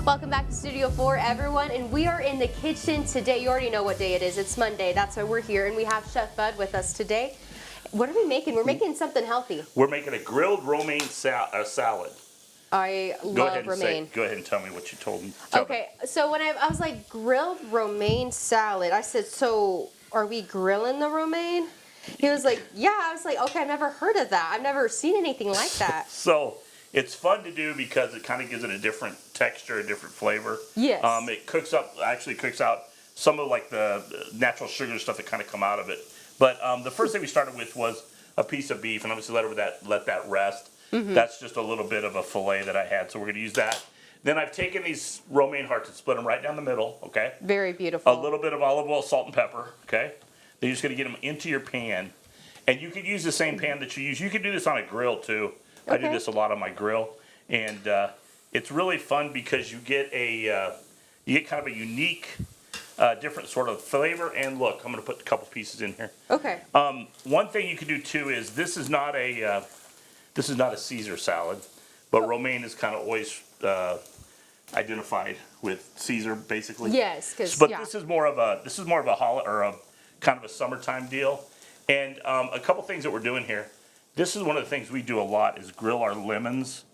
Welcome back to Studio 4, everyone, and we are in the kitchen today. You already know what day it is. It's Monday. That's why we're here, and we have Chef Bud with us today. What are we making? We're making something healthy. We're making a grilled romaine salad. I love romaine. Go ahead and tell me what you told me. Okay, so when I was like, grilled romaine salad, I said, so are we grilling the romaine? He was like, yeah. I was like, okay, I've never heard of that. I've never seen anything like that. So it's fun to do because it kind of gives it a different texture, a different flavor. Yes. It actually cooks out some of like the natural sugar stuff that kind of come out of it. But the first thing we started with was a piece of beef, and obviously let that rest. Mm-hmm. That's just a little bit of a fillet that I had, so we're going to use that. Then I've taken these romaine hearts and split them right down the middle, okay? Very beautiful. A little bit of olive oil, salt, and pepper, okay? Then you're just going to get them into your pan. And you could use the same pan that you use. You can do this on a grill, too. Okay. I do this a lot on my grill. And it's really fun because you get kind of a unique, different sort of flavor. And look, I'm going to put a couple pieces in here. Okay. One thing you can do, too, is this is not a Caesar salad, but romaine is kind of always identified with Caesar, basically. Yes, but this is more of a holiday or a kind of a summertime deal. And a couple things that we're doing here. This is one of the things we do a lot is grill our lemons.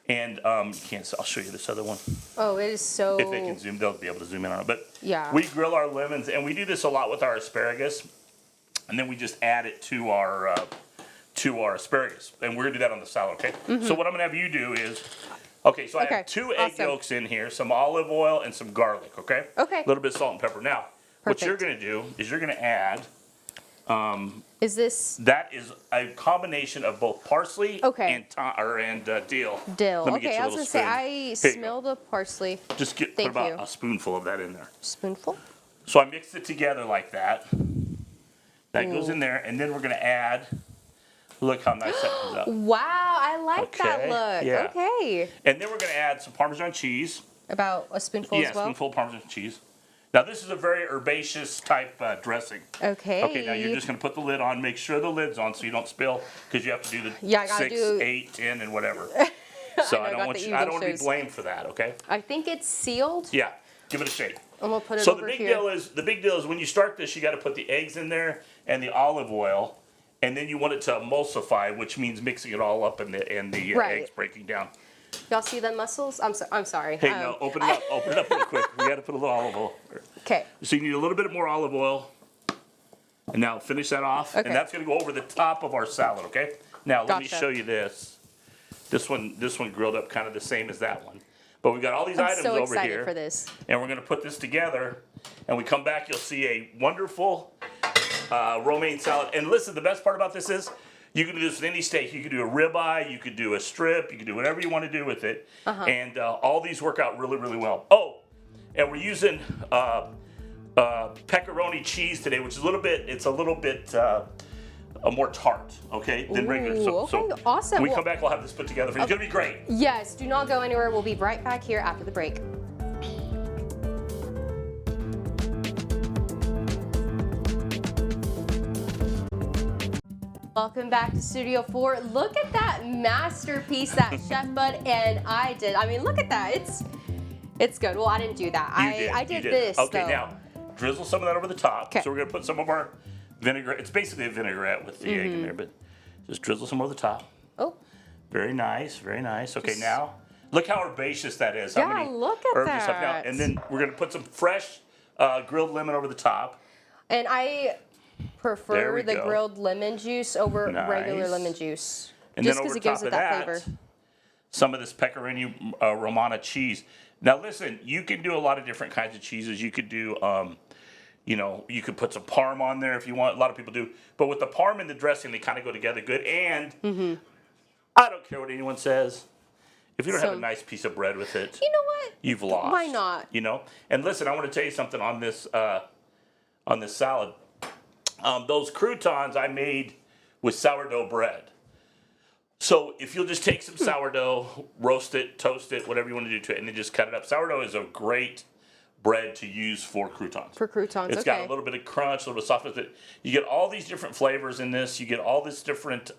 And I'll show you this other one. Oh, it is so. If they can zoom, they'll be able to zoom in on it. But yeah, we grill our lemons, and we do this a lot with our asparagus, and then we just add it to our asparagus, and we're gonna do that on the salad, okay? Mm-hmm. So what I'm gonna have you do is, I have 2 egg yolks in here, some olive oil, and some garlic, okay? Okay. A little bit of salt and pepper. Now, what you're gonna do is you're gonna add. That is a combination of both parsley and dill. Dill. Okay, I was gonna say I smell the parsley. Just put about a spoonful of that in there. Spoonful. So I mixed it together like that. That goes in there, and then we're gonna add. Look how nice that comes out. Wow, I like that look. Yeah. Okay. And then we're gonna add some Parmesan cheese. About a spoonful as well. Yeah, a spoonful of Parmesan cheese. Now this is a very herbaceous type dressing. Okay. Okay, now you're just going to put the lid on. Make sure the lid's on so you don't spill, because you have to do the 6, 8, 10, and whatever. So I don't want to be blamed for that. Okay. I think it's sealed. Yeah. Give it a shake. And we'll put it over here. So the big deal is when you start this, you got to put the eggs in there and the olive oil, and then you want it to emulsify, which means mixing it all up and the eggs breaking down. Y'all see the mussels? I'm sorry. Hey, no, open it up. Open it up real quick. We got to put a little olive oil. Okay. So you need a little bit more olive oil. And now finish that off. Okay. And that's going to go over the top of our salad, okay? Now let me show you this. This one grilled up kind of the same as that one. But we've got all these items over here. I'm so excited for this. And we're going to put this together. And we come back, you'll see a wonderful romaine salad. And listen, the best part about this is you can do this with any steak. You could do a ribeye, you could do a strip, you could do whatever you want to do with it. And all these work out really, really well. Oh, and we're using pepperoni cheese today, which is a little bit more tart, okay, than regular. So awesome. When we come back, we'll have this put together. It's going to be great. Yes, do not go anywhere. We'll be right back here after the break. Welcome back to Studio 4. Look at that masterpiece that Chef Bud and I did. I mean, look at that. It's good. Well, I didn't do that. I did this. Okay, though. Now drizzle some of that over the top. Okay. So we're gonna put some of our vinaigrette. It's basically a vinaigrette with the egg in there, but just drizzle some over the top. Oh. Very nice. Very nice. Okay, now look how herbaceous that is. Yeah, look at that. Now, and then we're gonna put some fresh grilled lemon over the top. And I prefer the grilled lemon juice over regular lemon juice. And just then over it gives top it that flavor. Some of this pecorino romano cheese. Now listen, you can do a lot of different kinds of cheeses. You could do, you could put some parm on there if you want. A lot of people do. But with the parm and the dressing, they kind of go together good. And I don't care what anyone says. If you don't have a nice piece of bread with it, you know what? You've lost. Why not? And listen, I want to tell you something on this salad. Those croutons I made with sourdough bread. So if you'll just take some sourdough, roast it, toast it, whatever you want to do to it, and then just cut it up. Sourdough is a great bread to use for croutons. For croutons, It's got a little bit of crunch, a little bit of softness. You get all these different flavors in this. You get all this different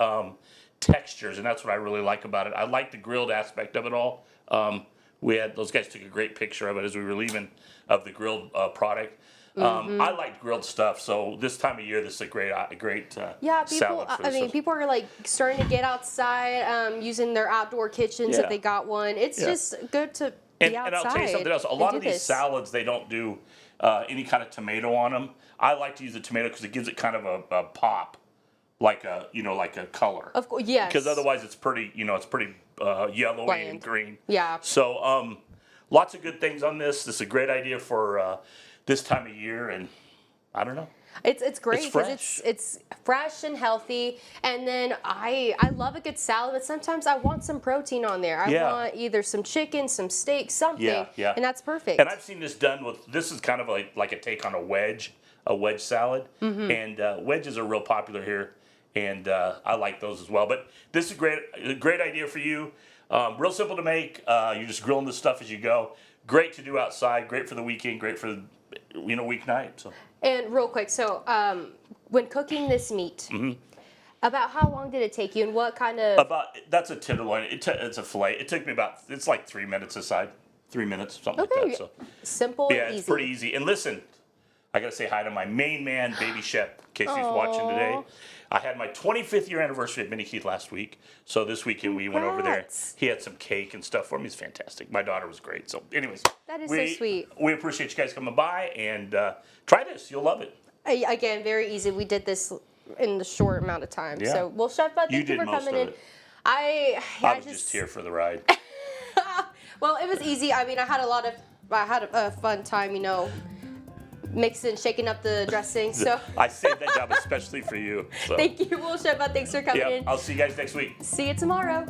textures, and that's what I really like about it. I like the grilled aspect of it all. We had those guys took a great picture of it as we were leaving of the grilled product. I like grilled stuff, so this time of year, this is a great Yeah, people. salad for I mean, this. people are like starting to get outside, using their outdoor kitchens Yeah. if they got one. It's Yeah. just good to And, be outside. and I'll tell you something else. A and lot do of these this. salads, they don't do any kind of tomato on them. I like to use the tomato because it gives it kind of a pop, like a like a color. Of course, yes. Because otherwise, it's pretty yellowy Bland. and green. Yeah. So lots of good things on this. This is a great idea for this time of year, and I don't know. It's great It's because fresh. it's fresh and healthy. And then I love a good salad, but sometimes I want some protein on there. I Yeah. want either some chicken, some steak, something. Yeah. And that's perfect. And I've seen this done with. This is kind of like a take on a wedge salad, Mm-hmm. and wedges are real popular here, and I like those as well. But this is a great idea for you. Real simple to make. You're just grilling this stuff as you go. Great to do outside. Great for the weekend. Great for weeknight. So And real quick, so when cooking this meat, Mm-hmm. about how long did it take you, and what kind of? that's a tenderloin. It's a fillet. It took me it's like 3 minutes aside. 3 minutes, something like Okay, that. So simple yeah, and easy. it's pretty easy. And listen, I gotta say hi to my main man, Baby Chef, in case he's watching today. I had my 25th year anniversary at Mini Keith last week. So this weekend we went over there. Congrats. He had some cake and stuff for me. It's fantastic. My daughter was great. So anyways. That is so sweet. We appreciate you guys coming by and try this. You'll love it. Again, very easy. We did this in the short amount of time. Yeah. So, well, Chef Bud, You thank you did for most coming of in. it. I I was just here for the ride. Well, it was easy. I mean, I had a fun time, mixing, shaking up the dressing. So I saved that job especially for you. So. thank you, Will Chef Bud. Thanks for coming Yeah, in. I'll see you guys next week. See you tomorrow.